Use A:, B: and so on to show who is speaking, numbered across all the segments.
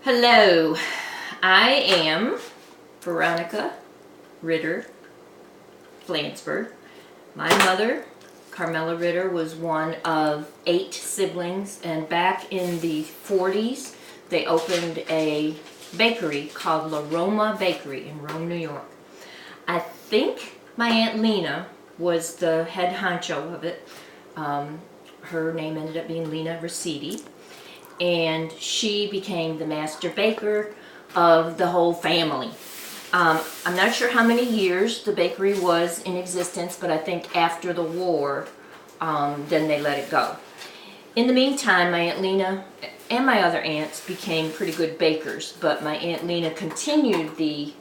A: Hello, I am Veronica Ritter Flansburgh. My mother, Carmela Ritter, was one of 8 siblings, and back in the 40s they opened a bakery called La Roma Bakery in Rome, New York. I think my Aunt Lena was the head honcho of it. Her name ended up being Lena Rossetti, and she became the master baker of the whole family. I'm not sure how many years the bakery was in existence, but I think after the war, then they let it go. In the meantime, my Aunt Lena and my other aunts became pretty good bakers, but my Aunt Lena continued the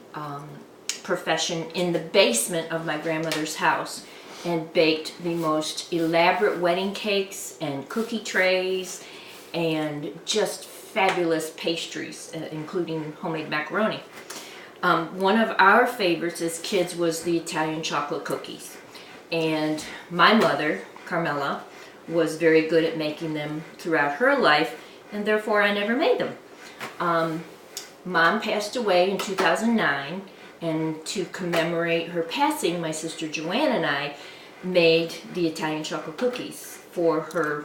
A: profession in the basement of my grandmother's house and baked the most elaborate wedding cakes and cookie trays and just fabulous pastries, including homemade macaroni. One of our favorites as kids was the Italian chocolate cookies, and my mother, Carmela, was very good at making them throughout her life, and therefore I never made them. Mom passed away in 2009, and to commemorate her passing, my sister Joanne and I made the Italian chocolate cookies for her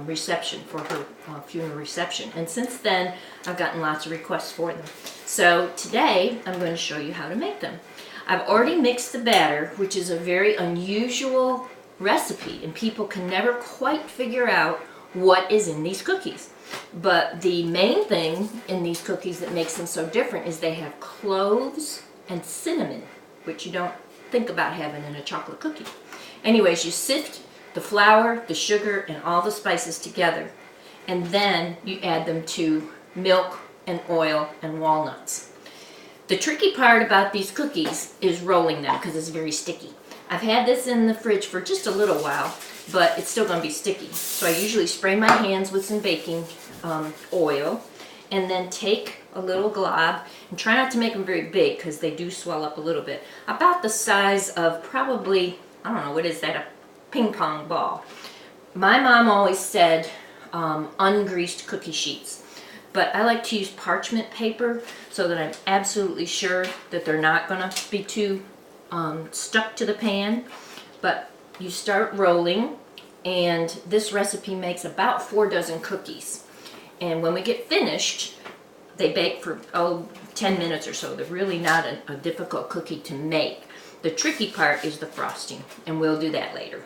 A: reception, for her funeral reception. And since then, I've gotten lots of requests for them. So today, I'm going to show you how to make them. I've already mixed the batter, which is a very unusual recipe, and people can never quite figure out what is in these cookies. But the main thing in these cookies that makes them so different is they have cloves and cinnamon, which you don't think about having in a chocolate cookie. Anyways, you sift the flour, the sugar, and all the spices together, and then you add them to milk and oil and walnuts. The tricky part about these cookies is rolling them because it's very sticky. I've had this in the fridge for just a little while, but it's still going to be sticky. So I usually spray my hands with some baking oil and then take a little glob and try not to make them very big because they do swell up a little bit. About the size of probably, I don't know, what is that, a ping pong ball. My mom always said ungreased cookie sheets, but I like to use parchment paper so that I'm absolutely sure that they're not going to be too stuck to the pan. But you start rolling, and this recipe makes about 4 dozen cookies. And when we get finished, they bake for 10 minutes or so. They're really not a difficult cookie to make. The tricky part is the frosting, and we'll do that later.